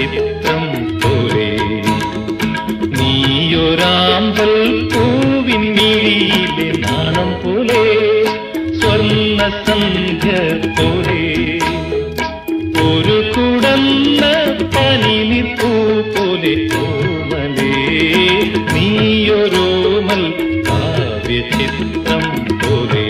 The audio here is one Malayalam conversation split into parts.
ചിത്രം പോലെ നീയൊരാമ്പൽ പൂവിൻ മിഴിയിലെ നാണം പോലെ സ്വർണ്ണ സന്ധ്യ പോലെ ഒരു കുടന്ന പനിനിപ്പൂ പോലെ ഓമലേ നീയൊരോമൽ കാവ്യചിത്രം പോലെ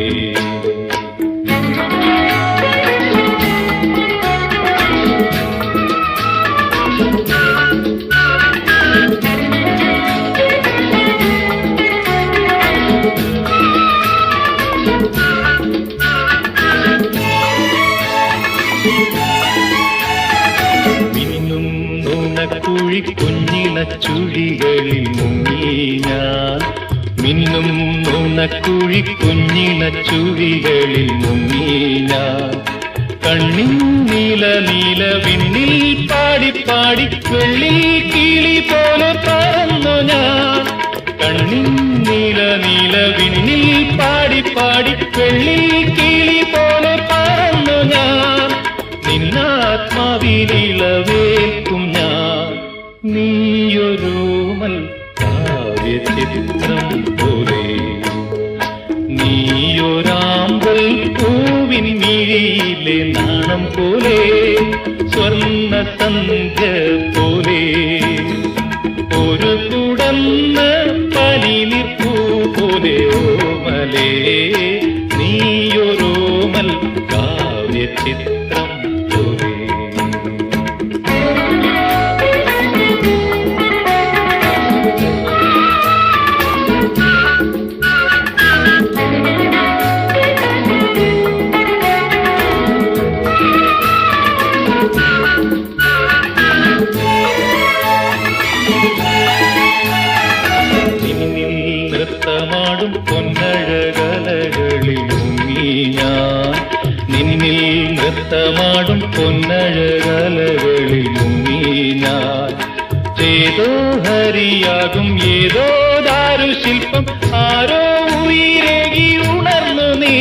മിന്നും നുണക്കുഴി കുഞ്ഞിണ ചുഴികളിൽ മുങ്ങി ഞാൻ മിന്നും നുണക്കുഴി കുഞ്ഞിണ ചുഴികളിൽ മുങ്ങി ഞാൻ കണ്ണിൻ നീല നീല വിണ്ണിൽ പാടി പാടി വെള്ളി കിളി പോലെ പറന്നു ഞാൻ കണ്ണിൻ നീല നീല വിണ്ണിൽ പാടി പാടി വെള്ളി കിളി പോലെ പറന്നു ഞാൻ നിന്നാത്മാവിനിളവേൽക്കും ഞാൻ നീയൊരോമൽ കാവ്യചിത്രം പോലെ നീയൊരാമ്പൽ പൂവിൻ മിഴിയിലെ നാണം പോലെ സ്വർണ്ണ സന്ധ്യ പോലെ ഒരു കുടന്ന പനിനിപ്പൂ പോലെ ഓമലേ നീയൊരോമൽ കാവ്യചിത്രം പോലെ നൃത്തമാടും പൊന്നഴകലകളിൽ മുങ്ങി ഞാൻ നിന്നിൽ നൃത്തമാടും പൊന്നഴകലകളിൽ മുങ്ങി ഞാൻ ഏതോ ഹരിയാകും ഏതോ ദാരുശില്പം ആരോ ഉയരേകി ഉണർന്നു നീ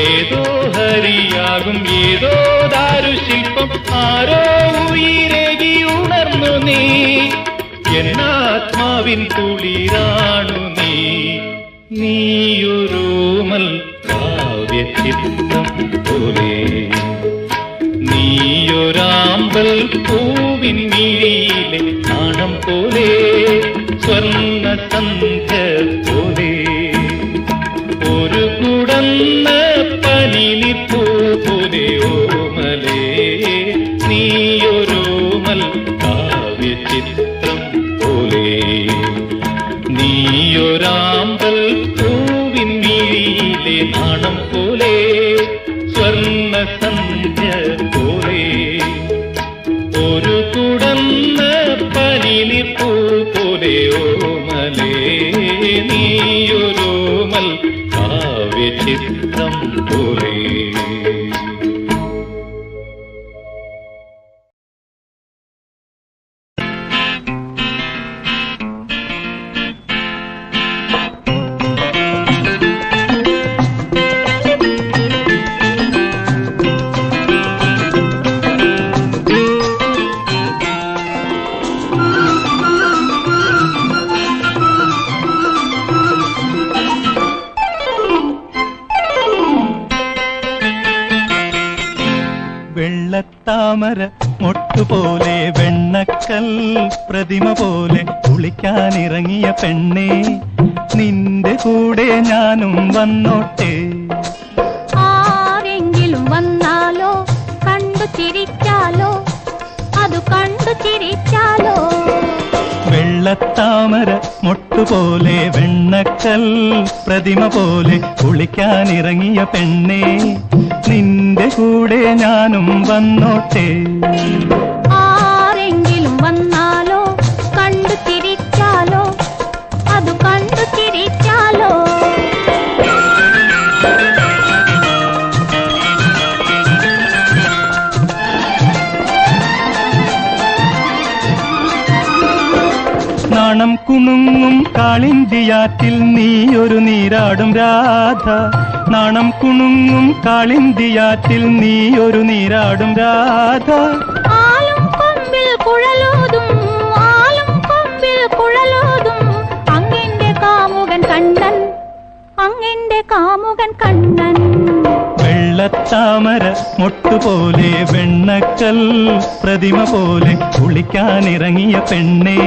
ഏതോ ഹരിയാകും ഏതോ ദാരുശില്പം ആരോ ഉയരേകി ഉണർന്നു നീ എന്നാത്മാവിൻ കുളിരാണു നീ നീയൊരോമൽ കാവ്യചിത്രം പോലെ നീയൊരാമ്പൽ പൂവിൻ മിഴിയിലെ നാണം പോലെ സ്വർണ്ണ സന്ധ്യ പോലെ ഒരു കുടന്ന പനിനിപ്പൂ പോലെ ഓമലേ നീയൊരോമൽ കാവ്യചിത്രം പോലെ നീയൊരാമ്പൽ പൂവിൻ മിഴിയിലെ നാണം പോലെ സ്വർണ്ണ സന്ധ്യ പോലെ ഒരു കുടന്ന പനിനിപ്പൂ പോലെ ഓമലേ നീയൊരോമൽ കാവ്യചിത്രം പോലെ വെള്ളത്താമര മൊട്ടുപോലെ വെണ്ണക്കൽ പ്രതിമ പോലെ കുളിക്കാനിറങ്ങിയ പെണ്ണേ നിന്റെ കൂടെ ഞാനും വന്നോട്ടെ ആരെങ്കിലും വന്നാലോ കണ്ടു ചിരിച്ചാലോ അത് കണ്ടു ചിരിച്ചാലോ വെള്ളത്താമര മൊട്ടുപോലെ വെണ്ണക്കൽ പ്രതിമ പോലെ കുളിക്കാനിറങ്ങിയ പെണ്ണേ നിന്റെ കൂടെ ഞാനും വന്നോട്ടെ ആരെങ്കിലും വന്നാലോ കണ്ടു ചിരിച്ചാലോ അത് കണ്ടു ചിരിച്ചാലോ നാണം കുണുങ്ങും കാളിന്തിയാറ്റിൽ നീയൊരു നീരാടും രാധ നാണം കുണുങ്ങും കാളിന്തിയാറ്റിൽ നീയൊരു നീരാടും രാധ ആലും കൊമ്പിൽ കുഴലൂതും ആലും കൊമ്പിൽ കുഴലൂതും അങ്ങെന്റെ കാമുകൻ കണ്ണൻ, അങ്ങെന്റെ കാമുകൻ കണ്ണൻ. വെള്ളത്താമര മൊട്ടുപോലെ വെണ്ണക്കൽ പ്രതിമ പോലെ കുളിക്കാനിറങ്ങിയ പെണ്ണേ,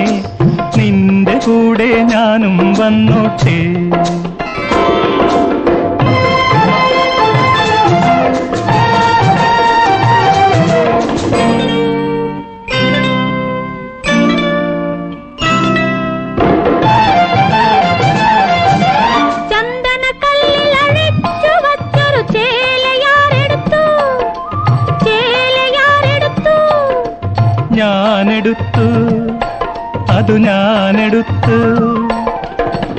നിന്റെ കൂടെ ഞാനും വന്നോട്ടെ. ഞാനെടുത്തു, അതു ഞാനെടുത്തു.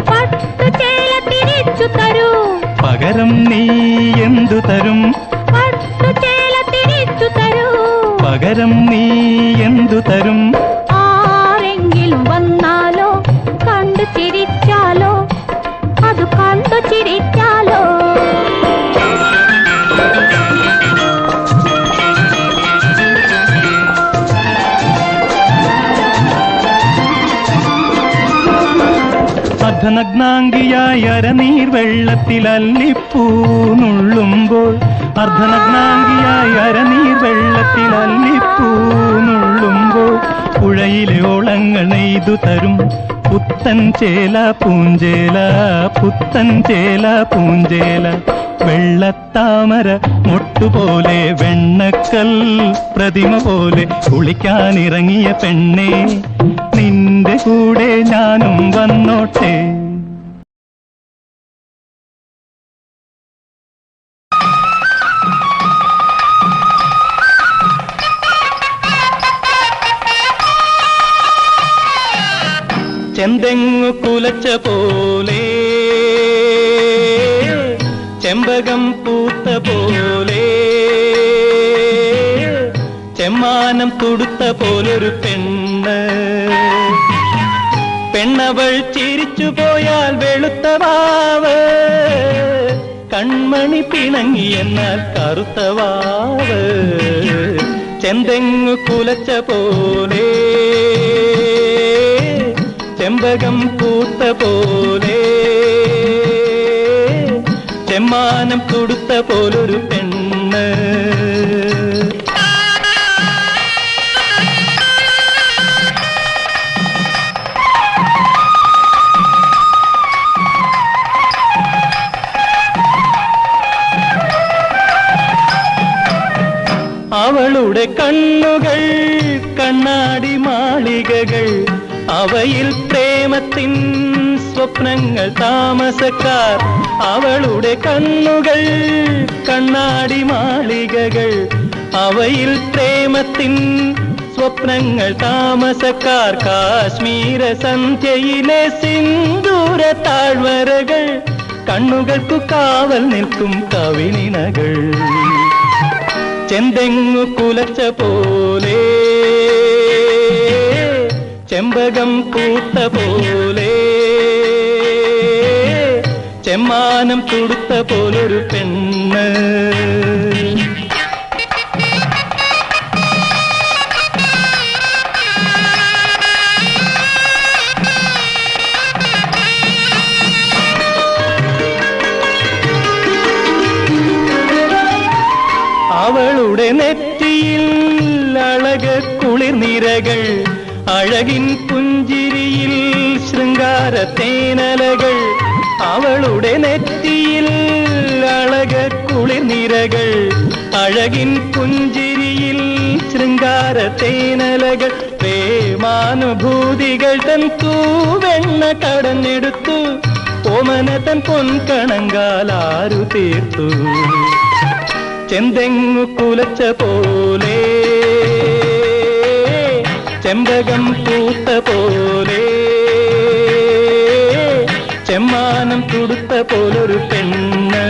പട്ടുചേല തിരിച്ചു തരൂ, പകരം നീ എന്തു തരും? പട്ടുചേല തിരിച്ചു തരൂ, പകരം നീ എന്തു തരും? ആരെങ്കിലും വന്നാലോ കണ്ടു ചിരിച്ചാലോ, അത് കണ്ടു ചിരിച്ചാലോ. അർദ്ധനഗ്നാംഗിയായ അരനീർ വെള്ളത്തിൽ അല്ലിപ്പൂ നുള്ളുമ്പോൾ, അർദ്ധനഗ്നാംഗിയായ അരനീർ വെള്ളത്തിൽ അല്ലിപ്പൂ നുള്ളുമ്പോൾ, പുഴയിലെ ഓളങ്ങൾ നെയ്തു തരും പുത്തൻ ചേല പൂഞ്ചേല, പുത്തൻ ചേല പൂഞ്ചേല. വെള്ളത്താമര മൊട്ടുപോലെ വെണ്ണക്കൽ പ്രതിമ പോലെ കുളിക്കാനിറങ്ങിയ പെണ്ണേ, നിന്റെ കൂടെ ഞാനും വന്നോട്ടെ. ചെന്തെങ്ങു കുലച്ച പോലെ, ചെമ്പകം പൂത്ത പോലെ, ചെമ്മാനം തുടുത്ത പോലൊരു പെണ്ണ്. പെണ്ണവൾ ചിരിച്ചു പോയാൽ വെളുത്ത വാവ്, കൺമണി പിണങ്ങി എന്നാൽ കറുത്ത വാവ്. ചെന്തെങ്ങു കുലച്ച പോലെ, ചെമ്പകം പൂത്ത പോലെ, ചെമ്മാനം തുടുത്ത പോലൊരു പെണ്ണ്. അവളുടെ കണ്ണുകൾ കണ്ണാടി മാളികകൾ, അവയിൽ പ്രേമത്തിൻ സ്വപ്നങ്ങൾ താമസക്കാർ. അവളുടെ കണ്ണുകൾ കണ്ണാടി മാളികകൾ, അവയിൽ പ്രേമത്തിൻ സ്വപ്നങ്ങൾ താമസക്കാർ. കാശ്മീര സന്ധ്യയിലെ സിന്ദൂര താഴ്വരകൾ, കണ്ണുകൾക്കു കാവൽ നിൽക്കും കവിളിനകൾ. ചെന്തെങ്ങു കുലച്ച പോലെ, ചെമ്പകം പൂത്ത പോലെ, ചെമ്മാനം തുടുത്ത പോലൊരു പെണ്ണ്. അവളുടെ നെറ്റിയിൽ അഴക കുളിർനിരകൾ, അഴകിൻ പുഞ്ചിരിയിൽ ശൃംഗാര തേനലകൾ. അവളുടെ നെറ്റിയിൽ അഴക കുളിർനിരകൾ, അഴകിൻ പുഞ്ചിരിയിൽ ശൃംഗാര തേനലകൾ. പ്രേമാനുഭൂതികൾ തൻ തൂവെണ്ണ കടഞ്ഞെടുത്തു, ഓമന തൻ പൊൻകണങ്കാലാരു തീർത്തു. ചെന്തെങ്ങു കുലച്ച പോലെ, ചെമ്പകം പൂത്ത പോലെ, ചെമ്മാനം തുടുത്ത പോലൊരു പെണ്ണ്.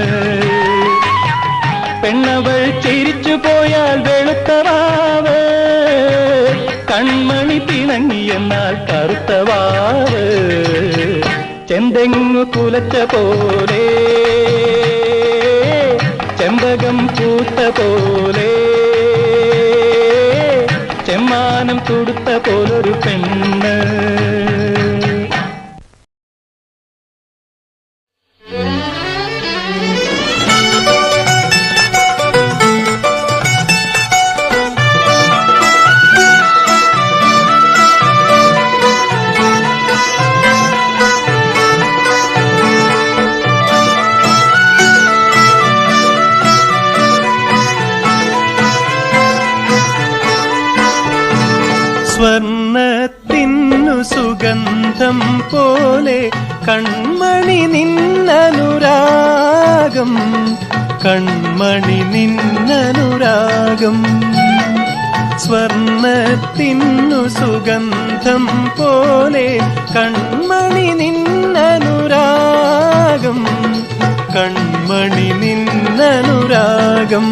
പെണ്ണവൾ ചിരിച്ചു പോയാൽ വെളുത്ത വാവ്, കൺമണി പിണങ്ങി എന്നാൽ കറുത്ത വാവ്. ചെന്തെങ്ങു കുലച്ച പോലെ, ചെമ്പകം പൂത്ത പോലെ, ചെമ്മാനം തുടുത്ത കൊടുത്ത പോലൊരു പെണ്ണ്. സ്വർണത്തിന്നു സുഗന്ധം പോലെ കൺമണി നിന്നനുരാഗം, കൺമണി നിന്നനുരാഗം. സ്വർണത്തിന്നു സുഗന്ധം പോലെ കൺമണി നിന്നനുരാഗം, കൺമണി നിന്നനുരാഗം.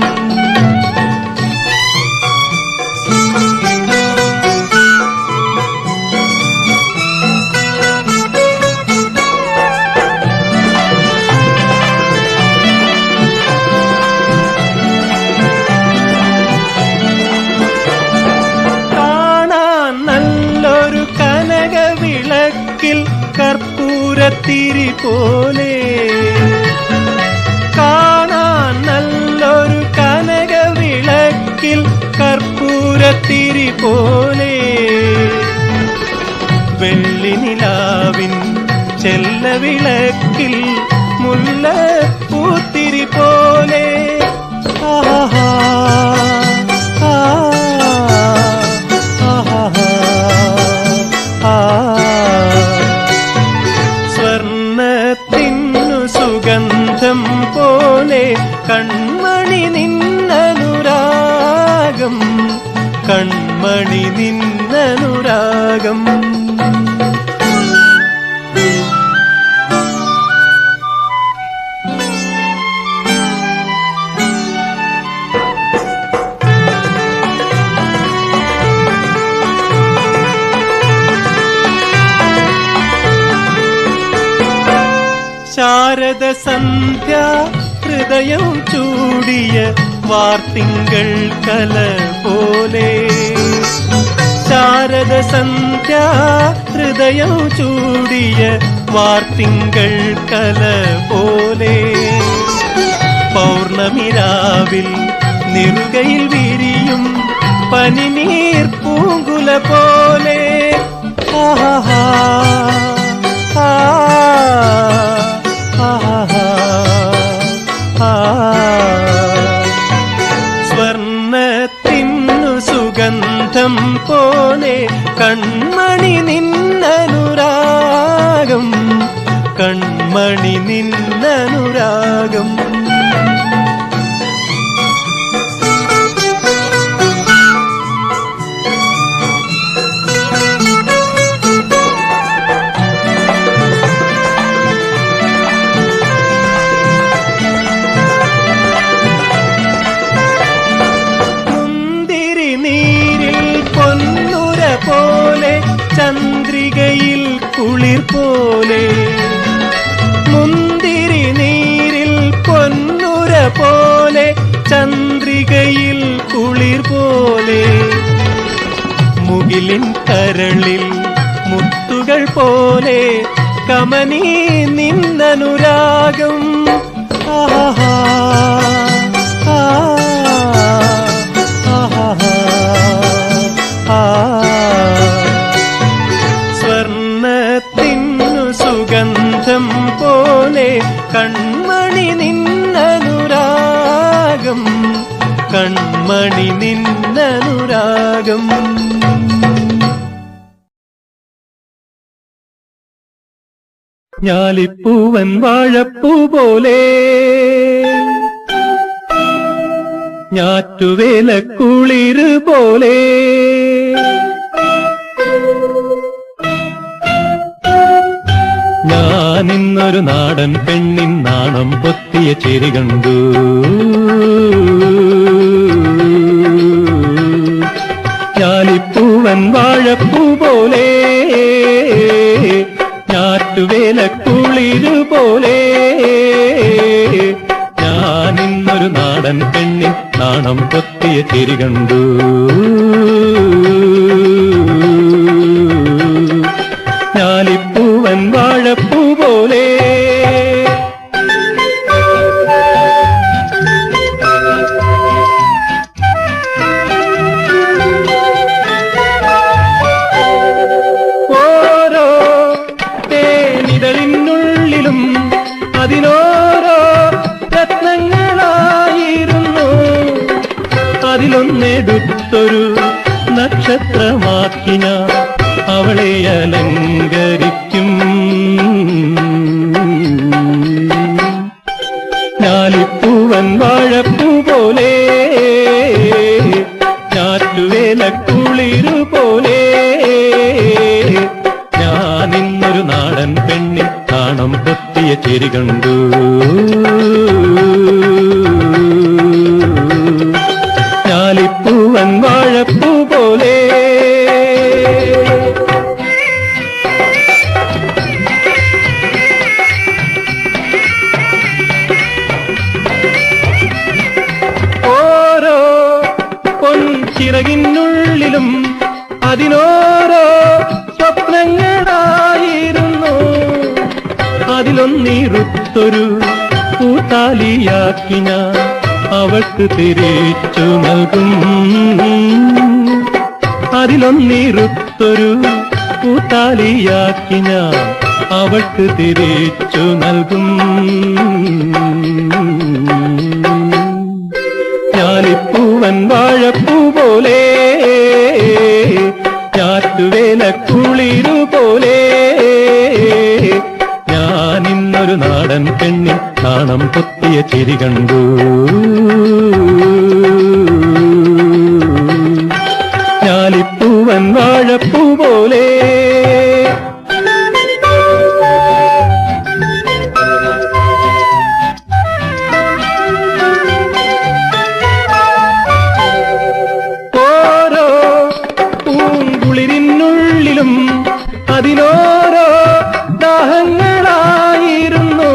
കർപ്പൂരത്തിരി പോലെ കാണാൻ നല്ലൊരു കനകവിളക്കിൽ കർപ്പൂരത്തിരി പോലെ വെള്ളിനിലാവിൻ ചെല്ലവിളക്കിൽ മുല്ലപ്പൂത്തിരി പോലെ. ആഹാ സുഗന്ധം പോലെ കൺമണി നിന്നനുരാഗം, കൺമണി നിന്നനുരാഗം. ശാരദ സന്ധ്യ ഹൃദയം ചൂടിയ വാർത്തിങ്കൾ കല പോലെ, ശാരദ സന്ധ്യ ഹൃദയം ചൂടിയ വാർത്തിങ്കൾ കല പോലെ. പൗർണമിരാവിൽ നിറുകയിൽ വിരിയും പനിനീർ പൂങ്കുല പോലെ. ആഹാ സ്വർണത്തിന്നു സുഗന്ധം പോലെ കൺമണി നിന്നനുരാഗം, കൺമണി നിന്നനുരാഗം. ചന്ദ്രികയിൽ കുളിർ പോലെ, മുന്തിരി നീരിൽ പൊന്നുര പോലെ ചന്ദ്രികയിൽ കുളിർ പോലെ. മുകിലിൻ കരളിൽ മുത്തുകൾ പോലെ കമനീ നിന്നനുരാഗം. ആഹാ സുഗന്ധം പോലെ കൺമണി നിന്നനുരാഗം, കൺമണി നിന്നനുരാഗം. ഞാലിപ്പൂവൻ വാഴപ്പൂ പോലെ ഞാറ്റുവേല കുളിര് പോലെ ഞാനിന്നൊരു നാടൻ പെണ്ണിൻ നാണം പൊത്തിയ ചിരി കണ്ടു. ഞാലിപ്പൂവൻ വാഴപ്പൂ പോലെ ഞാറ്റുവേല കുളിരു പോലെ ഞാനിന്നൊരു നാടൻ പെണ്ണിൻ നാണം പൊത്തിയ ചിരി കണ്ടു. അതിലൊന്നെടുത്തൊരു നക്ഷത്രമാക്കി ഞാൻ അവളെ അലങ്കരിക്കും. ഞാലിപ്പൂവൻ വാഴപ്പൂ പോലെ, ഞാറ്റുവേല കുളിരു പോലെ, ഞാനിന്നൊരു നാടൻ പെണ്ണിൻ നാണം പൊത്തിയ ചിരി കണ്ടു. ഞാലിപ്പൂവൻ വാഴപ്പൂ പോലെ. ഓരോ പൊൻചിറകിനുള്ളിലും അതിനോരോ സ്വപ്നങ്ങളായിരുന്നു. അതിലൊന്നിറുത്തൊരു പൂത്താലിയാക്കി ഞാൻ അവൾക്ക് തിരിച്ചു നൽകും. അതിലൊന്നിറുത്തൊരു പൂത്താലിയാക്കി ഞാൻ അവൾക്ക് തിരിച്ചു നൽകും. ഞാലിപ്പൂവൻ വാഴപ്പൂ പോലെ, ഞാറ്റുവേല കുളിരു പോലെ, ഞാനിന്നൊരു നാടൻ പെണ്ണിൻ നാണം പൊത്തിയ ചിരി കണ്ടു. ഞാലിപ്പൂവൻ വാഴപ്പൂ പോലെ. ഓരോ പൂങ്കുളിരിനുള്ളിലും അതിനോരോ ദാഹങ്ങളായിരുന്നു.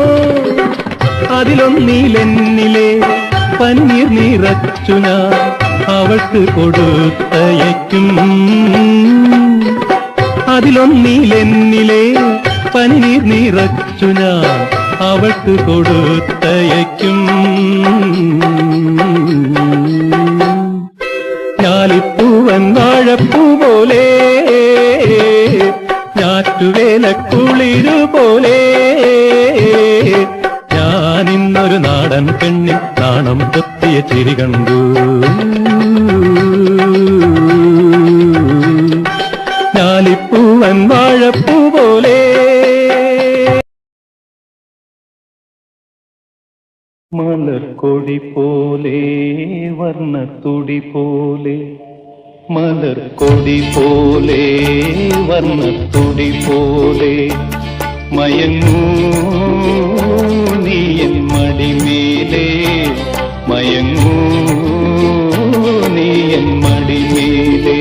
അതിലൊന്നിലെന്നിലെ പന്നീർ നിറച്ചു ഞാൻ അവൾക്ക് കൊടുത്തയക്കും. അതിലൊന്നിലെന്നിലെ പന്നീർ നിറച്ചു ഞാൻ അവൾക്ക് കൊടുത്തയക്കും. ഞാലിപ്പൂവൻ വാഴപ്പൂ പോലെ, ഞാറ്റുവേല കുളിരു പോലെ, ഞാനിന്നൊരു നാടൻ പെണ്ണിൻ നാണം പൊത്തിയ ചിരി കണ്ടു. ഞാലിപ്പൂവൻ വാഴപ്പൂ പോലെ. മലർക്കൊടി പോലെ വർണ്ണത്തുടി പോലെ, മലർക്കൊടി പോലെ വർണ്ണത്തുടി പോലെ, മയങ്ങൂ നീയൻ മടിമേലേ, മയങ്ങൂ നീയൻ മടിമേലേ.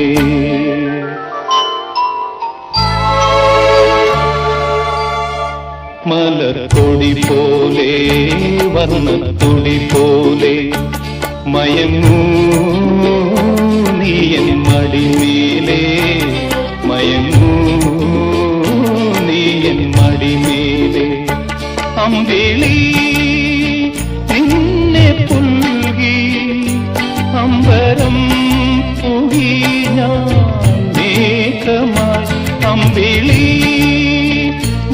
മലർക്കൊടി പോലെ വർണ്ണത്തുടി പോലെ, മയങ്ങൂ നീയൻ മടിമേലേ, മയങ്ങൂ നീയൻ മടിമേലേ. അമ്പിളി നിന്നെ പുൽകി അമ്പരം പുകി ഞാൻ മേഘമായി. അമ്പിളി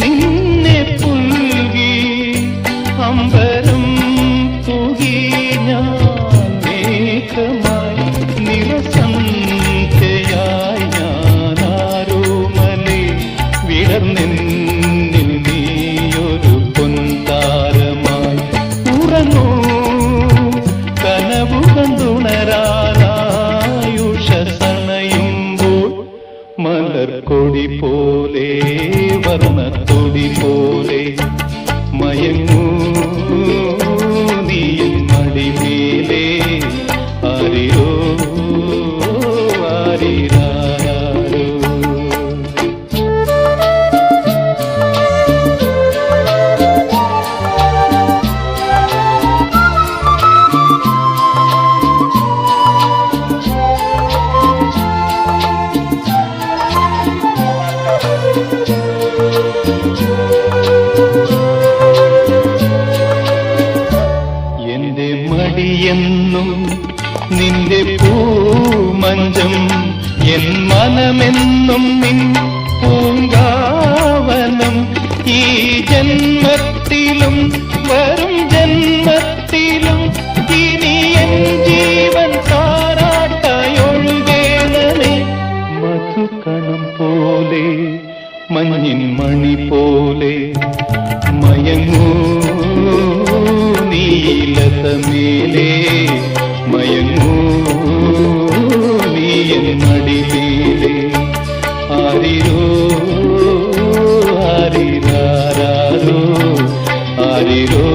നിന്നെ പുൽകി അമ്പരം പുകി ഞാൻ മേഘമായി. നിറസന്ധ്യയായി ഞാനാരോമലേ വിടർന്നെന്നിൽ നീയൊരു പൊൻതാരമായി. ഉറങ്ങൂ കനവു കണ്ടുണരാനായുഷസണയുമ്പോൾ, മലർക്കൊടി പോലെ വർണ്ണത്തൊടി പോലെ, മയങ്ങൂ നീയൻ മടിമേലേ, ആരിരോ ആരിരാരോ. എന്റെ മടിയെന്നും നിന്റെ പൂമഞ്ചം, എൻ മനമെന്നും നിൻ പൂങ്കാവനം. ഈ ജന്മത്തിലും വരും ജന്മത്തിലും ഇനി എൻ ജീവൻ താരാ മയങ്ങൂ നീ എൻ മടിമേലേ. ആരിരോ ആരിരാരോ ആരിരോ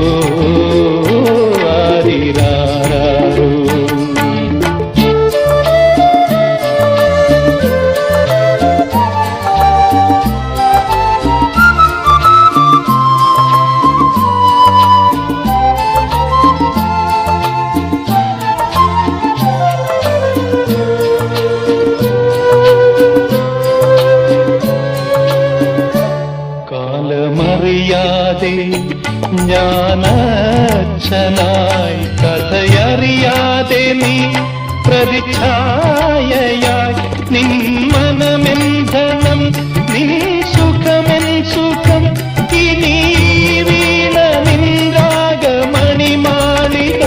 ആരിരാരോ. കാലമറിയാതെ ഞാനച്ഛനായി, കഥയറിയാതെ നീ പ്രതിച്ഛായയായി. നിൻ മനമെന്ധനം, നിൻ സുഖമെൻ സുഖം. ഇനി വീണ നിൻരാഗമണിമാളിക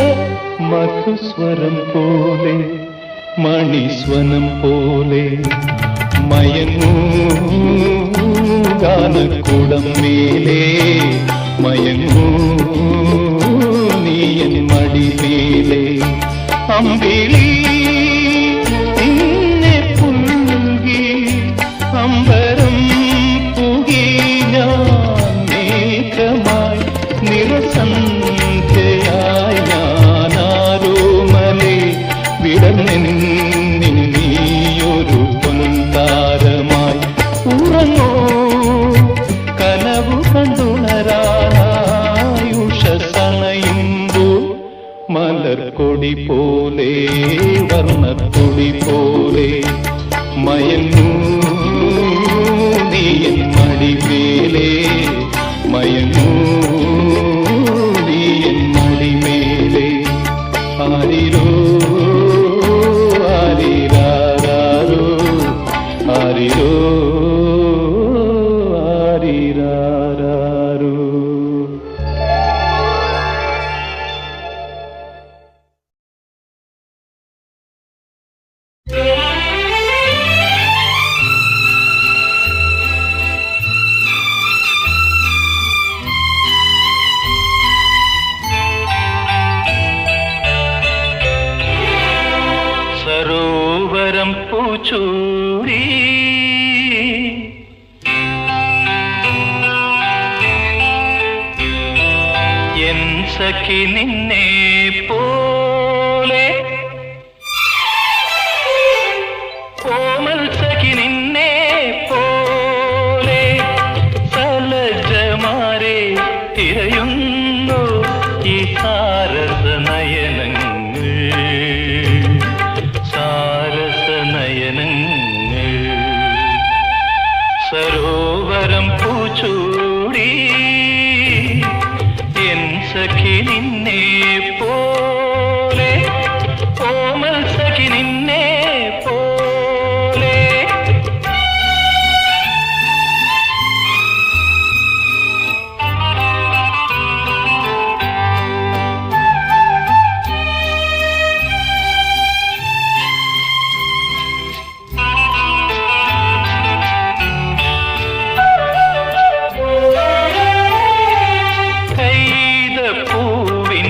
മധുസ്വരം പോലെ, മണിസ്വനം പോലെ. മയങ്ങൂ ഗാനക്കുടം മേലേ, മയങ്ങൂ നീ എൻ മടിമേലേ. അമ്പിളി നിന്നെ പുൽകി അമ്പരം പുകി ഞാൻ മേഘമായി, നിറസന്ധ്യയായി ഞാനാരോമലേ. വിടർന്നെന്നിൽ നീയൊരു പൊൻതാരമായി. ഉറങ്ങോ കനവു കണ്ടുണരായുഷസണയുമ്പോൾ, മലർക്കൊടി പോലെ വർണ്ണത്തൊടി പോലെ. മയങ്ങൂ നീ എൻ മടിമേലേ, മയങ്ങൂ നീ എൻ മടിമേലേ. ആരിരോ ആരിരാരോ ആരിരോ ആരിരാരോ. സരോവരം പൂച്ചൂടി എൻ സഖി നിന്നെ പോലെ, കോമൽ സഖി നിന്നെ പോലെ. സലജമാരെ തിരയുന്നു ഈ സാരസ നയനങ്ങൾ, സാരസ നയനങ്ങൾ. സരോവരം പൂച്ചൂടി എൻ സഖി നിന്നെ പോലെ, കോമൽ സഖി നിന്നെ പോലെ. കൈതപ്പൂവിൻ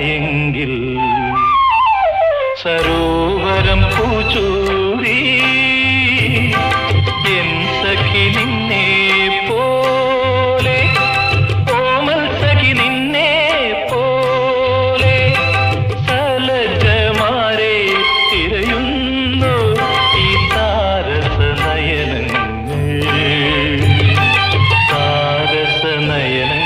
എങ്കിൽ സരോവരം പൂച്ചൂടി എൻ സഖി നിന്നെ പോലെ കോമൽ സഖി നിന്നെ പോലെ സലജമാരെ തിരയുന്നു ഈ താരസനയനങ്ങൾ താരസനയനങ്ങൾ.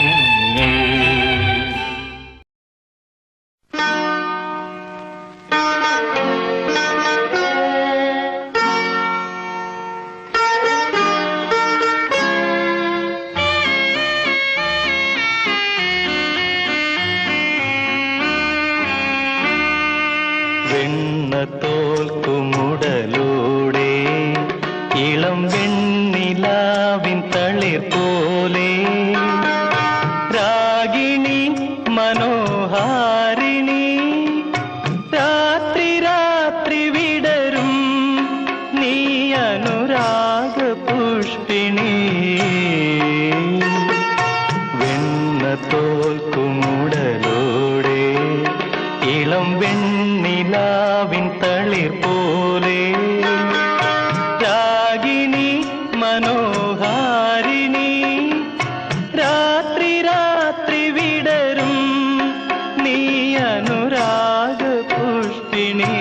വെണ്ണത്തോൽക്കുമുടലൂടെ ഇളം വെണ്ണിലാവിൻ തളിർ പോലെ രാഗിണി മനോഹാരിണി രാത്രി രാത്രി വിടരും നീ അനുരാഗ പുഷ്പിണി വെണ്ണത്തോൽക്കുമുടലൂടെ ഇളം വെണ്ണിലാവിൻ തളിർ പോലെ രാഗിണി മനോഹാരിണി രാത്രി രാത്രി വിടരും നീ അനുരാഗ പുഷ്പിണി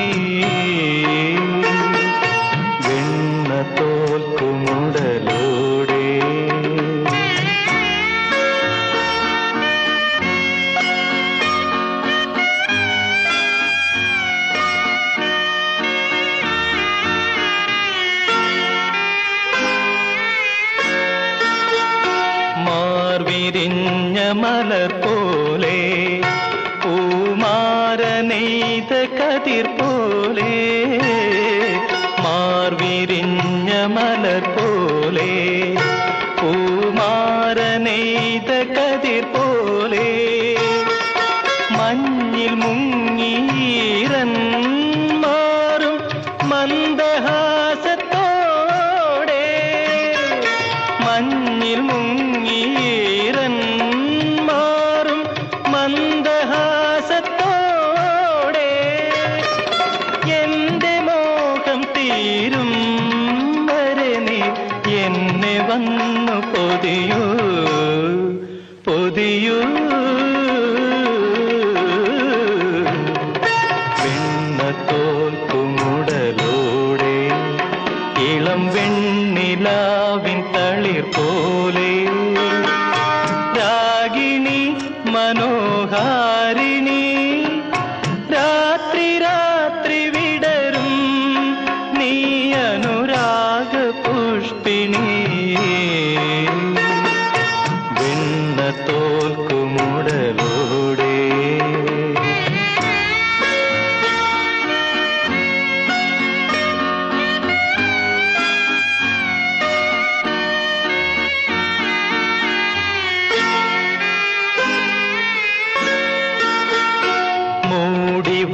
വെണ്ണത്തോൽക്കുമുടലൂടെ. മാർവിരിഞ്ഞ മലർ പോലെ പൂമാരനെയ്ത കതിർ പോലെ മാർവിരിഞ്ഞ മലർ പോലെ പൂമാരനെയ്ത കതിർ പോലെ മഞ്ഞിൽ മുങ്ങീരൻ മാറും മന്ദഹാസത്തോടെ മഞ്ഞിൽ മുങ്ങീരൻ മാറും മന്ദഹാസത്തോടെ എന്റെ മോഹം തീരും വരെ നീ എന്നെ വന്നു പൊതിയൂ പൊതിയൂ. വെണ്ണത്തോൽക്കുമുടലൂടെ ഇളം വെണ്ണിലാവിൻ തളിർ പോലെ രാഗിണി മനോഹാരിണി രാത്രി രാത്രി വിടരും നീ അനുരാഗ പുഷ്പിണി വെണ്ണത്തോൽക്കുമുടലൂടെ.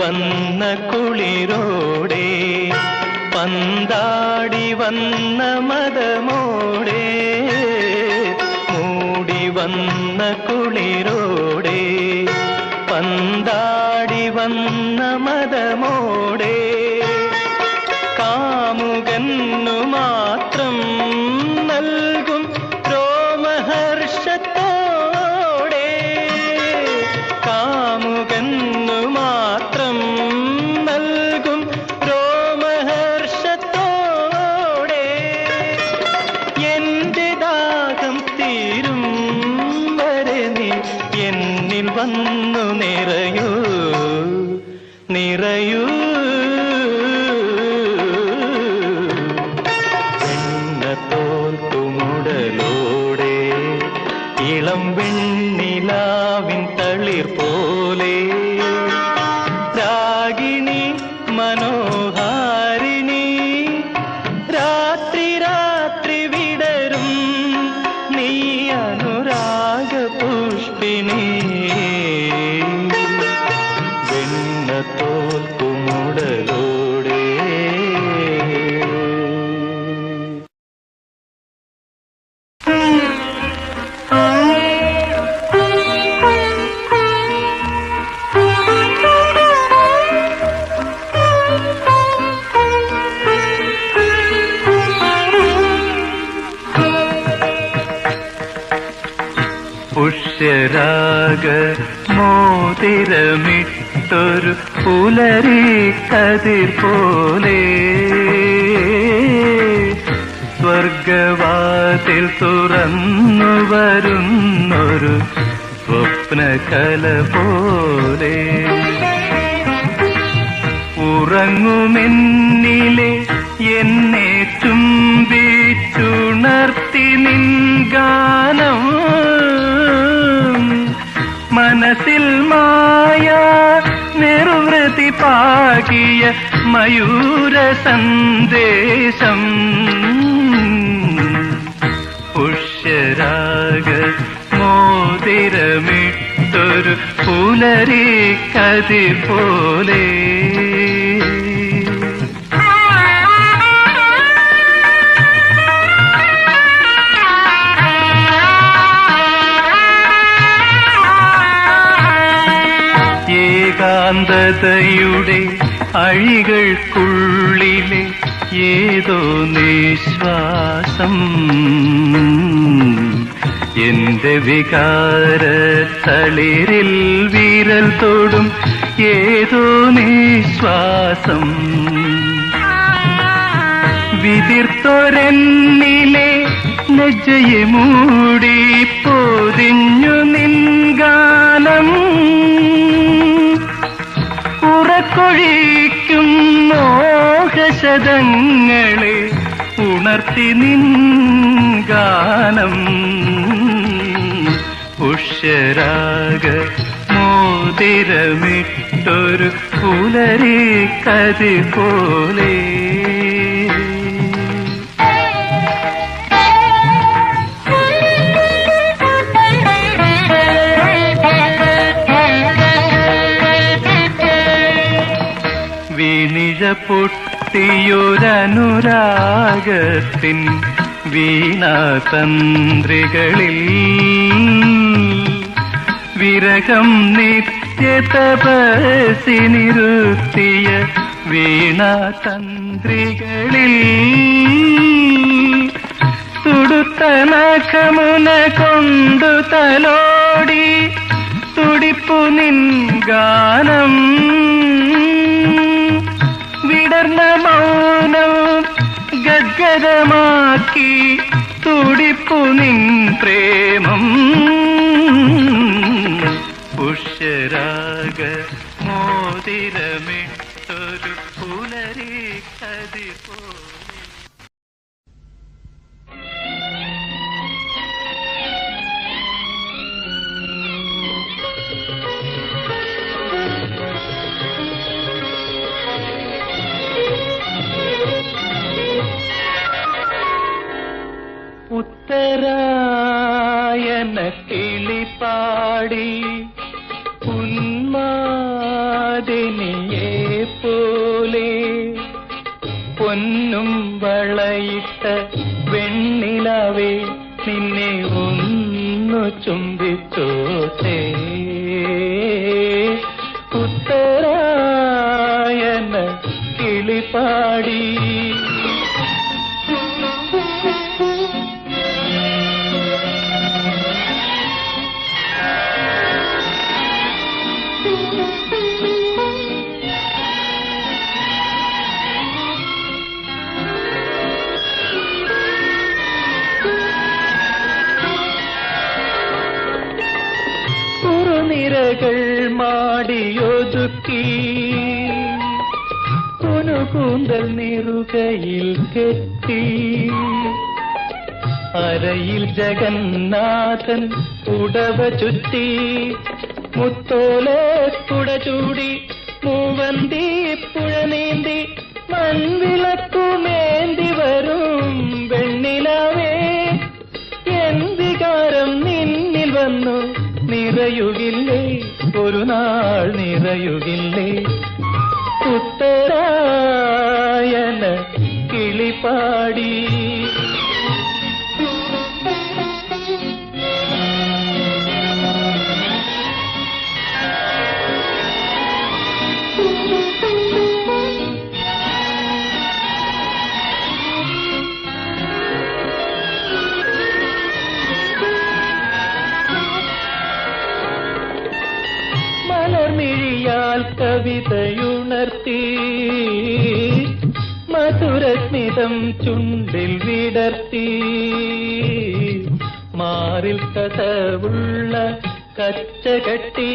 വന്ന കുളിരോടെ പന്താടി വന്ന മദമോടെ മൂടി വന്ന കുളിരോടെ പന്താടി വന്ന മദമോടെ കാമുകന്നു മാത്രം നൽകും രോമഹർഷത്തോടെ കാമുകന്നു മാത്രം നൽകും രോമഹർഷത്തോടെ എന്റെ ദാഹം തീരും വരെ നീ എന്നിൽ വന്നു നിറയൂ നിറയൂ. വെണ്ണത്തോൽക്കുമുടലൂടെ ഇളം വെണ്ണിലാവിൻ തളിർ പോലെ രാഗിണി മനോഹാരിണി രാത്രി രാത്രി വിടരും നീ അനുരാഗ പുഷ്പിണി വെണ്ണത്തോൽക്കുമു പുഷ്യരാഗ മോതിരമിട്ടൊരു പുലരി കതിർ പോലെ സ്വർഗവാതിൽ തുറന്നു വരുന്നൊരു സ്വപ്നകല പോലെ ഉറങ്ങുമെന്നിലെ എന്നെ ചുംബിച്ചുണർത്തി നിൻ ഗാനം മനസ്സിൽ മായ നിർവൃതി പാകിയ മയൂര സന്ദേശം പുഷ്യരാഗ മോതിരമിട്ടൊരു പുലരി കതിർ പോലെ ഏകാന്തതയുടെ അഴികൾക്കുള്ളിലെ ഏതോ നിശ്വാസം എന്റെ വികാര തളിരിൽ വിരൽ തൊടും ഏതോ നിശ്വാസം വിതിർത്തൊരെന്നിലെ ലജ്ജയെ മൂടി പൊതിഞ്ഞു നിൻ ഗാനം ഉറക്കൊഴിക്കും മോഹശതങ്ങളെ ഉണർത്തി നിൻ ഗാനം പുഷ്യരാഗ മോതിരമിട്ടൊരു പുലരി കതിർ പോലെ വീണിഴ പൊട്ടിയൊരനുരാഗത്തിൻ വീണാതന്ത്രികളിൽ വിരഹം നിത്യതപസ്സിനിരുത്തിയ വീണാതന്ത്രികളിൽ തുടുത്ത നഖമുന കൊണ്ടു തലോടി തുടിപ്പു നിൻ ഗാനം വിടർന്ന മൗനം ഗദ്ഗദമാക്കി തുടിപ്പു നിൻ പ്രേമം പുഷ്യരാഗ മോതിരമിട്ടൊരു പുലരി കതിർ പോലെ ഉത്തരായന കിളിപ്പാടി ഉന്മാദിനിയെ പോലെ പൊന്നും വളയിട്ട വെണ്ണിലാവേ നിന്നെ ഒന്നു ചുംബിച്ചോട്ടെ ഉത്തരായന കിളിപ്പാടി നിരകൾ മാടിയൊതുക്കി കുനുകൂന്തൽ നിറുകയിൽ കെട്ടി അരയിൽ ജഗന്നാഥൻ ഉടവ ചുറ്റി മുത്തോലെ കുട ചൂടി മൂവന്തി പുഴ നീന്തി മൺവിളക്കുമേന്തി വരും വെണ്ണിലാവേ എന്തികാരം നിന്നിൽ വന്നു നിറയുകില്ലേ ഒരു നാൾ നിറയുകില്ലേ ഉത്തരായന കിളിപ്പാടി കവിതയുണർത്തി മധുരസ്മിതം ചുണ്ടിൽ വിടർത്തി മാറിൽ കഥവുള്ള കച്ചകട്ടി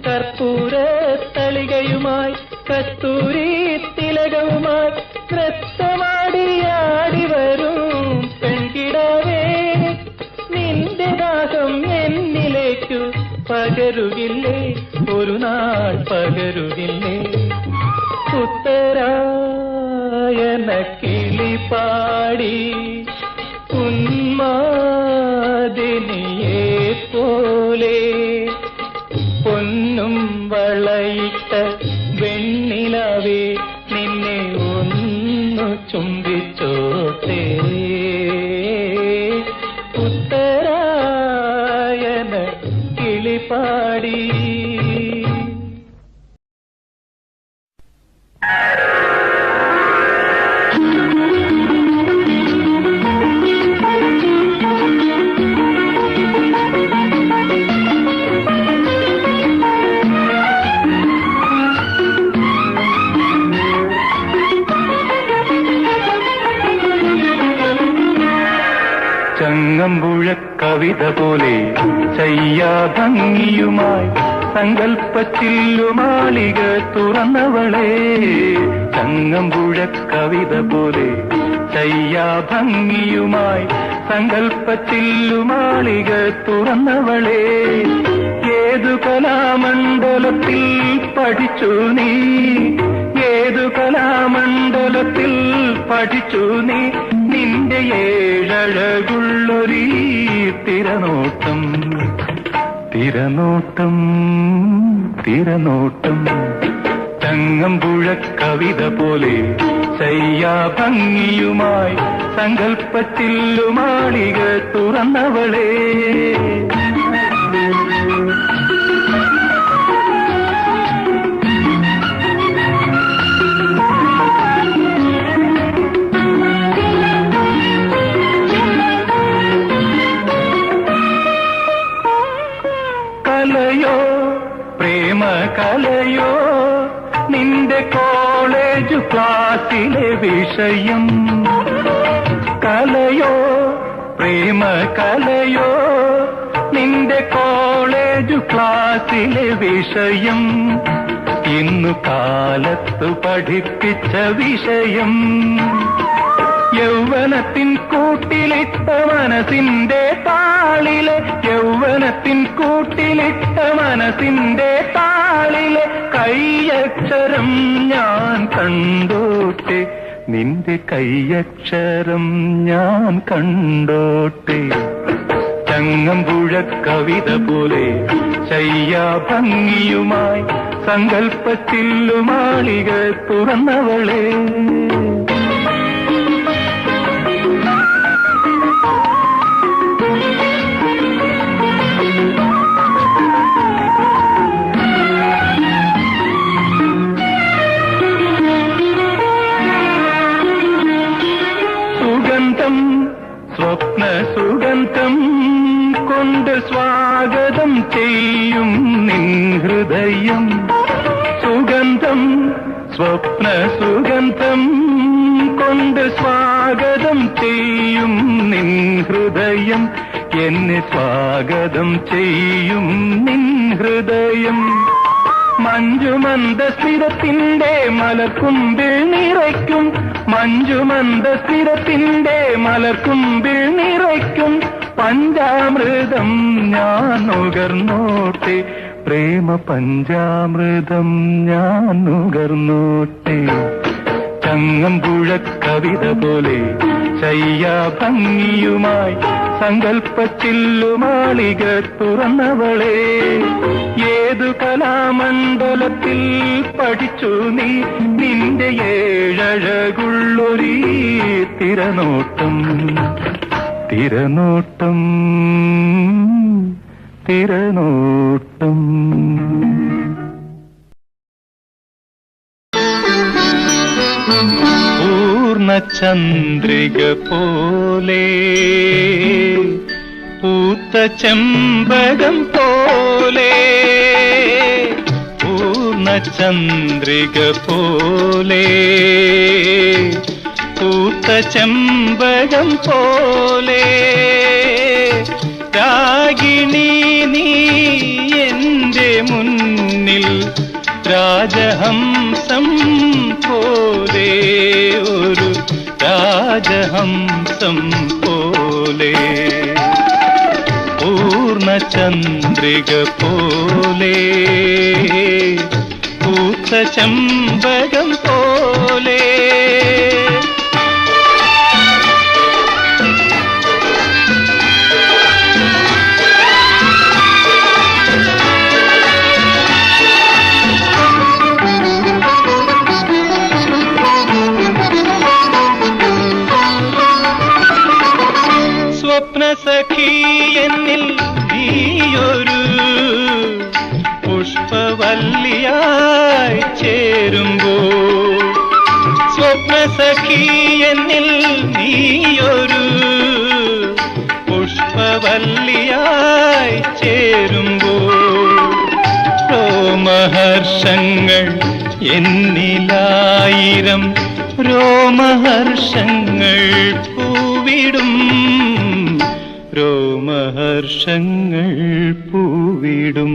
കർപ്പൂര തളികയുമായി കസ്തൂരി തിലകവുമായി നൃത്തമാടിയാടി വരും പെൺകിടാവേ നിന്റെ ദാഹം എന്നിലേക്കു പകരുകില്ലേ ഒരു നാൾ പകരുകില്ലേ ഉത്തരായന കിളിപാടി ഉന്മാദിനിയെ പോലെ പൊന്നും വളയിട്ട വെണ്ണിലാവേ നിന്നെ ഒന്നു ചുംബിച്ചോട്ടെ ഉത്തരായന കിളിപാടി. ചങ്ങമ്പുഴ കവിത പോലെ ചയ്യാഭംഗിയുമായി സങ്കൽപ്പച്ചില്ലുമാളിക തുറന്നവളെ ചങ്ങമ്പുഴ കവിത പോലെ ചയ്യാഭംഗിയുമായി സങ്കൽപ്പച്ചില്ലുമാളിക തുറന്നവളെ ഏതു കലാമണ്ഡലത്തിൽ പഠിച്ചു നീ ഏതു കലാമണ്ഡലത്തിൽ പഠിച്ചു നീ നിന്റെ ഏഴഴകുള്ളൊരീ തിരനോട്ടം തിരനോട്ടം തിരനോട്ടം ചങ്ങമ്പുഴ കവിത പോലെ ചയ്യാഭംഗിയുമായി സങ്കൽപ്പച്ചില്ലുമാളിക തുറന്നവളെ കലയോ പ്രേമ കലയോ നിന്റെ കോളേജ് ക്ലാസ്സിലെ വിഷയം കലയോ പ്രേമ കലയോ നിന്റെ കോളേജ് ക്ലാസ്സിലെ വിഷയം ഇന്നു കാലത്തു പഠിപ്പിച്ച വിഷയം യൗവനത്തിൻ കൂട്ടിലിട്ട മനസ്സിന്റെ താളിലെ യൗവനത്തിൻ കൂട്ടിലിട്ട മനസ്സിന്റെ താളിലെ കൈയക്ഷരം ഞാൻ കണ്ടോട്ടെ നിന്റെ കൈയക്ഷരം ഞാൻ കണ്ടോട്ടെ ചങ്ങമ്പുഴ കവിത പോലെ ചയ്യാഭംഗിയുമായി സങ്കൽപ്പച്ചില്ലുമാളിക തുറന്നവളെ സ്വപ്ന സുഗന്ധം കൊണ്ട് സ്വാഗതം ചെയ്യും നിൻ ഹൃദയം സുഗന്ധം സ്വപ്ന സുഗന്ധം കൊണ്ട് സ്വാഗതം ചെയ്യും നിൻ ഹൃദയം എന്നെ സ്വാഗതം ചെയ്യും നിൻ ഹൃദയം മഞ്ജുമന്ദസ്മിതത്തിന്റെ മലർക്കുമ്പിൽ നിറയ്ക്കും മഞ്ജുമന്ദസ്മിതത്തിന്റെ മലർക്കുമ്പിൽ നിറയ്ക്കും പഞ്ചാമൃതം ഞാൻ നുകർന്നോട്ടെ പ്രേമ പഞ്ചാമൃതം ഞാൻ നുകർന്നോട്ടെ ചങ്ങമ്പുഴ കവിത പോലെ ചയ്യാഭംഗിയുമായി സങ്കൽപ്പച്ചില്ലുമാളിക തുറന്നവളെ ഏതു കലാമണ്ഡലത്തിൽ പഠിച്ചു നീ നിന്റെ ഏഴഴകുള്ളൊരീ തിരനോട്ടം തിരനോട്ടം തിരനോട്ടം പൂർണ്ണചന്ദ്രിക പോലെ പൂത്ത ചെമ്പകം പോലെ പൂർണ്ണ പൂർണ്ണചന്ദ്രിക പോലെ പൂത്ത ചെമ്പകം പോലെ രാഗിണി നീ എന്റെ മുന്നിൽ രാജഹംസം പോലെ ഒരു രാജഹംസം പോലെ പൂർണ്ണചന്ദ്രിക പോലെ പൂത്ത ചെമ്പകം പോലെ സ്വപ്നസഖി എന്നിൽ നീയൊരു പുഷ്പവല്ലിയായി ചേരുമ്പോൾ സ്വപ്നസഖി എന്നിൽ നീയൊരു പുഷ്പവല്ലിയായി ചേരുമ്പോൾ രോമഹർഷങ്ങൾ എന്നിലായിരം രോമഹർഷങ്ങൾ പൂവിടും രോമഹർഷങ്ങൾ പൂവിടും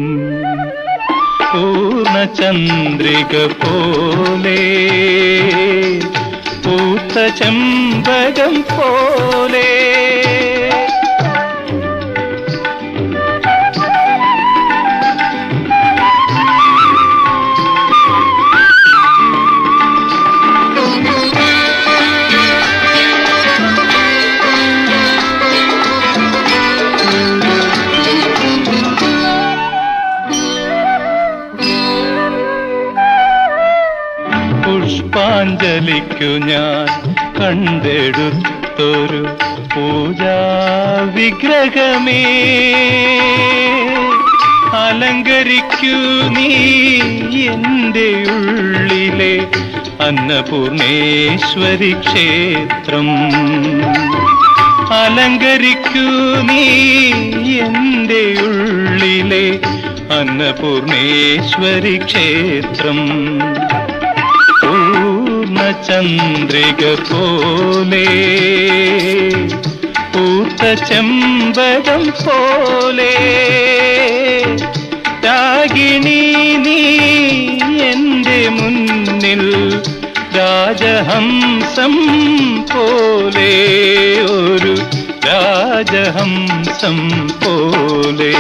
പൂർണ്ണചന്ദ്രിക പോലെ പൂത്ത ചെമ്പകം പോലെ പുഷ്പാഞ്ജലിക്കു ഞാൻ കണ്ടെടുത്തൊരു പൂജാ വിഗ്രഹമേ അലങ്കരിക്കൂ നീ എന്റെ ഉള്ളിലെ അന്നപൂർണേശ്വരി ക്ഷേത്രം അലങ്കരിക്കൂ നീ എന്റെ ഉള്ളിലെ അന്നപൂർണേശ്വരി ക്ഷേത്രം പൂർണ്ണചന്ദ്രിക പോലെ പൂത്ത ചെമ്പകം പോലെ രാഗിണി നീ എന്റെ മുന്നിൽ രാജഹംസം പോലെ ഒരു രാജഹംസം പോലെ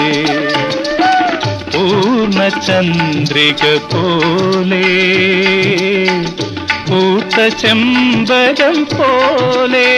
പൂർണ്ണചന്ദ്രിക പോലെ പൂത്ത ചെമ്പകം പോലെ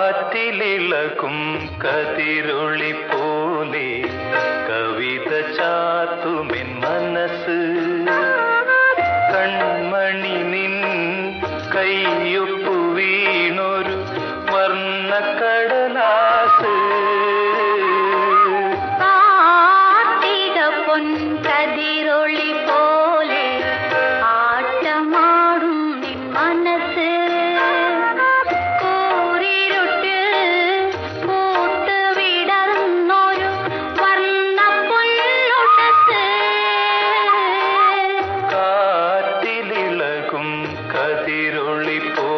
കാറ്റിലിളകും കതിരൊളി പോലെ കവിത ചാത്തുമെൻ മനസ്സ് കൺമണി നിൻ കയ്യൊപ്പു വീണൊരു വർണ്ണക്കടലാസ് കാർത്തിക പൊൻകതിരൊളി പോലെ ആട്ടമാടും നിൻ മനസ്സ് കതിരൊളി പോ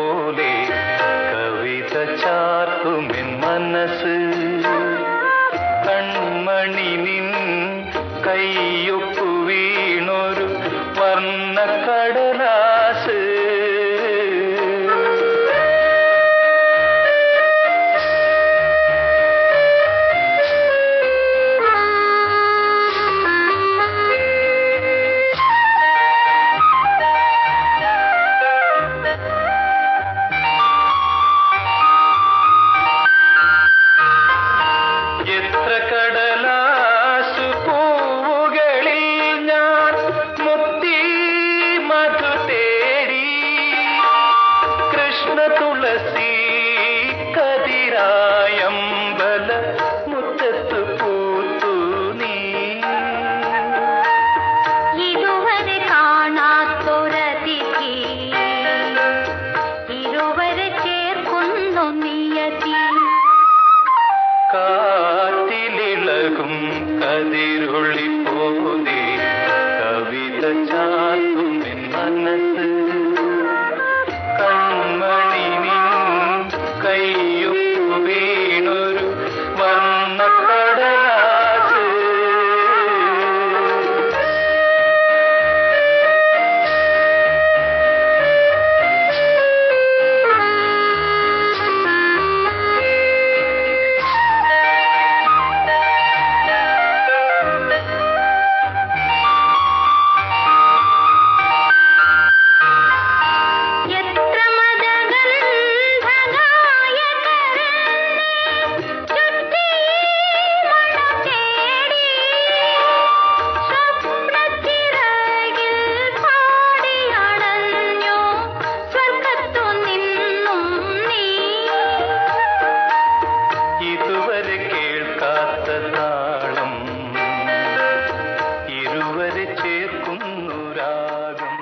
മനസ്സ് കൺമണി നിൻ കയ്യൊപ്പു വീണൊരു വർണ്ണക്കടലാസ് ഇതുവരെ കേൾക്കാത്ത താളം ഇരുവരെ ചേർക്കുന്നു രാഗം.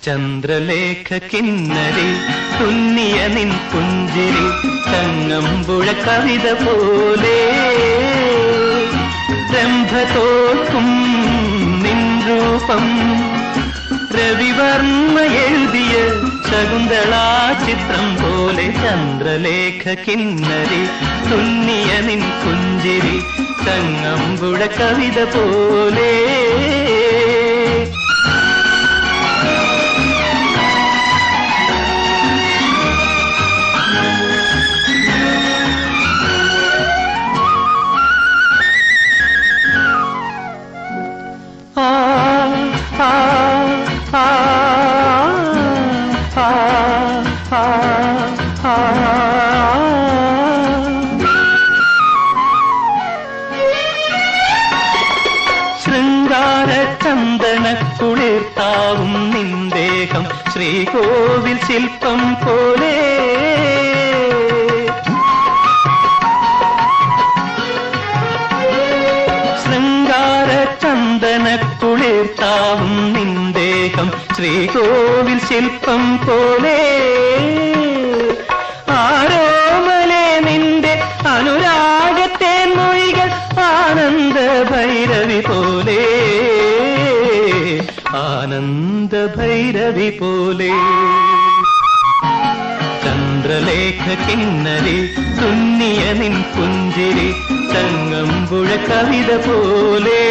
ചന്ദ്രലേഖ കിന്നരി തുന്നിയ നിൻ പുഞ്ചിരി തങ്ങമ്പുഴ കവിത പോലെ രംഭ തോൽക്കും നിൻ രൂപം രവിവർമ്മ എഴുതിയ ശകുന്തളാ ചിത്രം പോലെ. ചന്ദ്രലേഖ കിന്നരി തുന്നിയ നിൻ പുഞ്ചിരി തങ്ങമ്പുഴ കവിത പോലെ. ശൃംഗാര ചന്ദന കുളിർത്താവും നിന്ദേഹം ശ്രീകോവിൽ ശില്പം പോലെ. ശൃംഗാര ചന്ദന കുളിർത്താവും നിന്ദേഹം ശ്രീകോവിൽ ശില്പം പോലെ. ആരോമലേ നിന്റെ അനുരാഗത്തെ മൊഴികൾ ആനന്ദ ഭൈരവി പോലെ. ആനന്ദ ഭൈരവി പോലെ. ചന്ദ്രലേഖ കിന്നരി തുന്നിയ നിൻ പുഞ്ചിരി ചങ്ങമ്പുഴ കവിത പോലെ.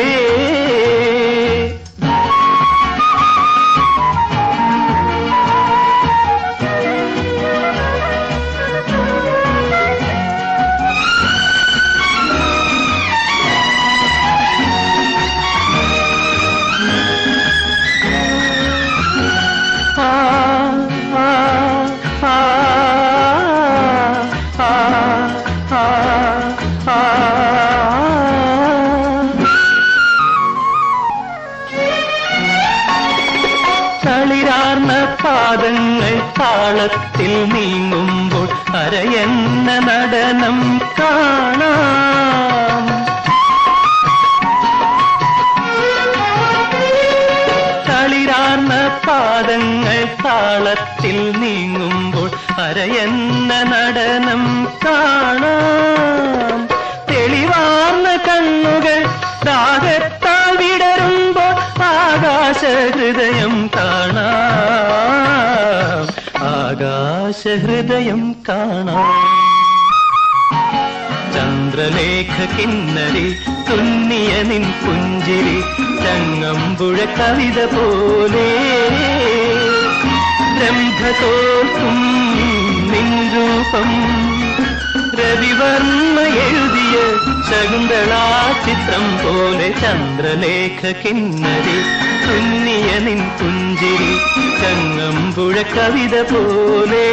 തളിരാർന്ന പാദങ്ങൾ താളത്തിൽ നീങ്ങുമ്പോൾ അരയെന്ന നടനം കാണാം. തളിരാർന്ന പാദങ്ങൾ താളത്തിൽ നീങ്ങുമ്പോൾ അരയെന്ന നടനം കാണാം. തെളിവാർന്ന കണ്ണുകൾ ദാഹത്താൽ വിടരുമ്പോൾ ആകാശഹൃദയം കാണാം. ആകാശഹൃദയം കാണാം. ചന്ദ്രലേഖ കിന്നരി തുന്നിയ നിൻ പുഞ്ചിരി ചങ്ങമ്പുഴ കവിത പോലെ. രംഭ തോൽക്കും നിൻ രൂപം രവിവർമ്മ എഴുതിയ ശകുന്തളാ ചിത്രം പോലെ. ചന്ദ്രലേഖ കിന്നരി തുന്നിയ നിൻ പുഞ്ചിരി ചങ്ങമ്പുഴ കവിത പോലെ.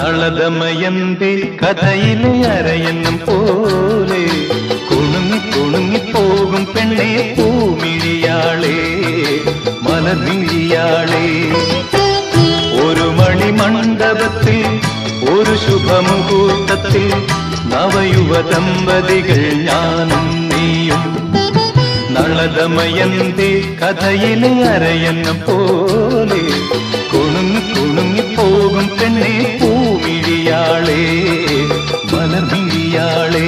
നളദമയന്തി കഥയിലെ അരയന്നം പോലെ കുണുങ്ങി കുണുങ്ങി പോകും പെണ്ണെ പൂമിഴിയാളെ മലർമിഴിയാളെ. ഒരു മണിമണ്ഡപത്തിൽ ഒരു ശുഭമുഹൂർത്തത്തിൽ നവയുവ ദമ്പതികൾ ഞാനും നീയും. നളദമയന്തി കഥയിലെ അരയന്നം പോലെ കുണുങ്ങി കുണുങ്ങി പോകും പെണ്ണെ പൂമിഴിയാളെ മലർമിഴിയാളെ.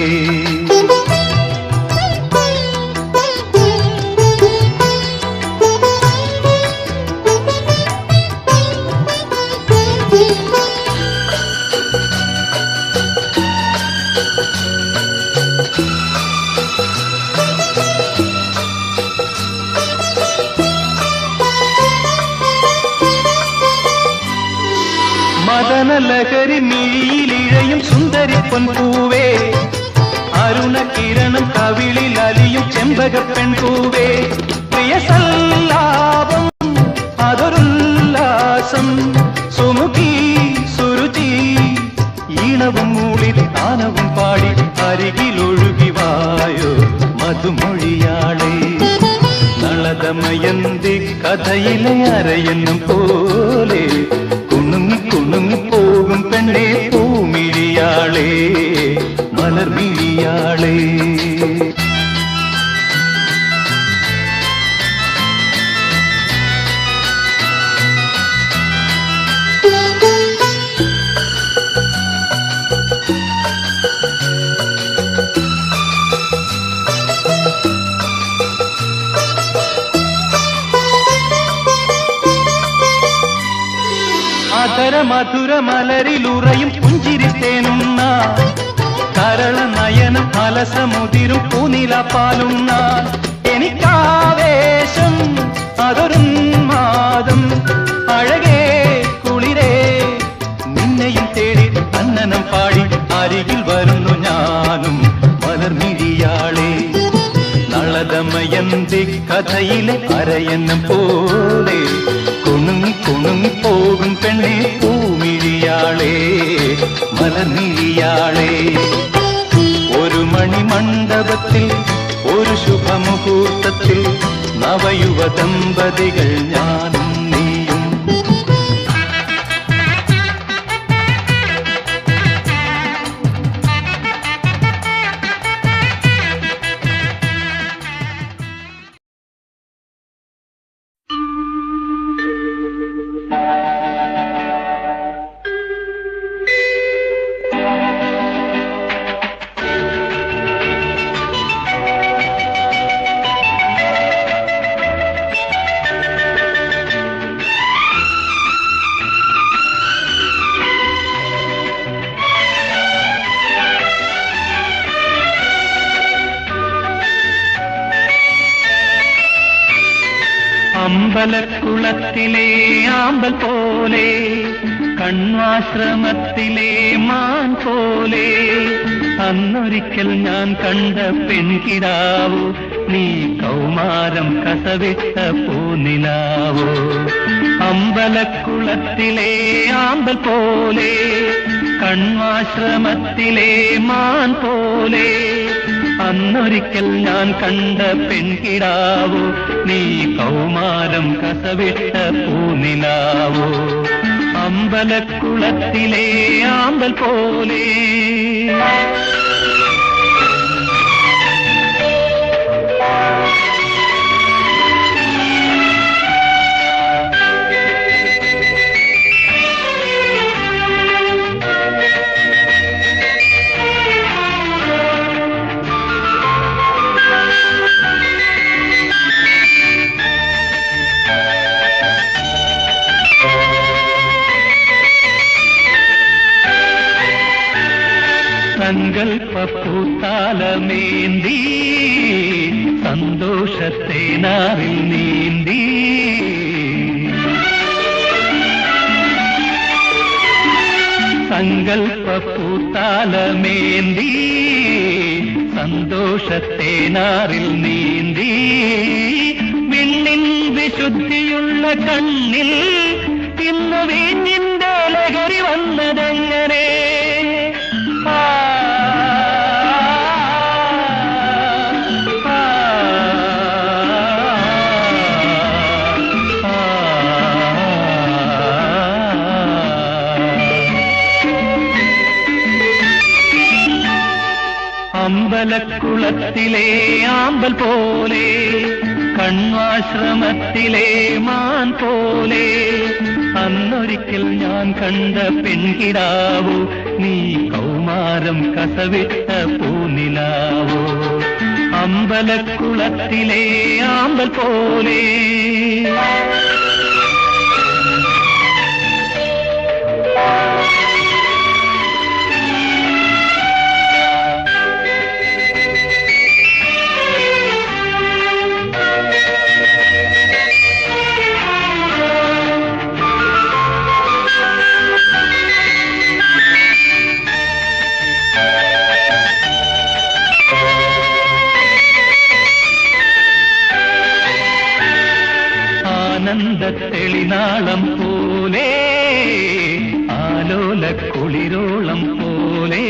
മദനലഹരി മിഴിയിലിഴയും സുന്ദരിപ്പൊൻ പൂവേ അരുണകിരണം കവിളിൽ അലിയും ചെമ്പകപ്പെൺ പൂവേ. പ്രിയ സല്ലാപം അതൊരുല്ലാസം സുമുഖി സുരുചി ഈണവും മൂളി താനവും പാടി അരികിലൊഴുകി വായോ മധുമൊഴിയാളെ. നളദമയന്തി കഥയിലെ അരയന്നം പോലെ കുണുങ്ങി കുണുങ്ങി പോകും പെണ്ണെ പൂമിഴിയാളെ മലർമിഴിയാളെ. അധര മധുര മലരിലുറയും പുഞ്ചിരിത്തേനുണ്ണ കരള നയനം അലസമുതിരും പൂനിലപ്പാലുണ്ണ. എനിക്കാവേശം അതൊരുന്മാദം അഴകേ കുളിരേ നിന്നെയും തേടി അന്നനം പാടി അരികിൽ വരുന്നു ഞാനും മലർമിഴിയാളെ. നളദമയന്തി കഥയിലെ അരയന്നം പോലെ കുണുങ്ങി കുണുങ്ങി പോകും പെണ്ണെ പൂമിഴിയാളെ മലർമിഴിയാളെ. ഒരു മണിമണ്ഡപത്തിൽ ഒരു ശുഭമുഹൂർത്തത്തിൽ നവയുവ ദമ്പതികൾ ഞാനും നീയും. അമ്പലക്കുളത്തിലെ ആമ്പൽ പോലെ കണ്വാശ്രമത്തിലെ മാൻ പോലെ അന്നൊരിക്കൽ ഞാൻ കണ്ട പെൺകിടാവോ നീ കൗമാരം കസവിട്ട പൂനിലാവോ. അമ്പലക്കുളത്തിലെ ആമ്പൽ പോലെ കണ്വാശ്രമത്തിലെ മാൻ പോലെ അന്നൊരിക്കൽ ഞാൻ കണ്ട പെൺകിടാവോ നീ കൗമാരം കസവിട്ട പൂനിലാവോ. അമ്പലക്കുളത്തിലെ ആമ്പൽ പോലെ. സങ്കൽപ്പൂത്താലമേന്തി സന്തോഷത്തെ നാറിൽ നീന്തി സങ്കൽപ്പൂത്താലമേന്തി സന്തോഷത്തെ നാറിൽ നീന്തി വിണ്ണിൻ വിശുദ്ധിയുള്ള കണ്ണിൽ ഇന്ന് വീഞ്ഞിന്റെ ലഹരി വന്നതെങ്ങനെ ആ, ആ, ആ, അമ്പലക്കുളത്തിലെ ആമ്പൽ പോലെ കണ്വാശ്രമത്തിലെ മാൻ പോലെ അന്നൊരിക്കൽ ഞാൻ കണ്ട പെൺകിടാവോ നീ കൗമാരം കസവിട്ട പൂനിലാവോ അമ്പലക്കുളത്തിലെ ആമ്പൽ പോലെ ആനന്ദത്തെളിനാളം പോലെ ആലോല കുളിരോളം പോലെ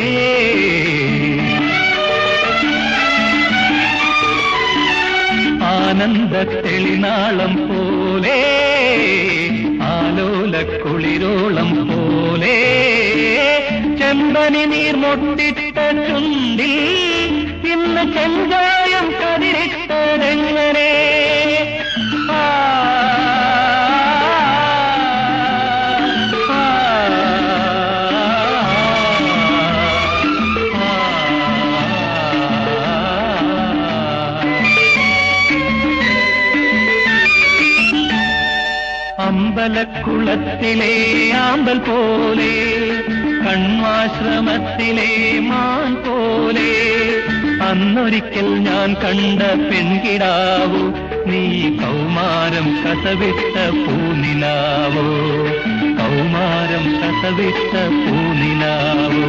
ആനന്ദത്തെളിനാളം പോലെ ആലോല കുളിരോളം പോലെ ചെമ്പനി നീർമൊട്ടിട്ട ചുണ്ടിൽ ഇന്ന് ചെഞ്ചായം കതിരിട്ടതെങ്ങനെ ആ, അമ്പലക്കുളത്തിലെ ആമ്പൽ പോലെ കണ്വാശ്രമത്തിലെ മാൻ പോലെ അന്നൊരിക്കൽ ഞാൻ കണ്ട പെൺകിടാവോ നീ കൗമാരം കസവിട്ട പൂനിലാവോ കൗമാരം കസവിട്ട പൂനിലാവോ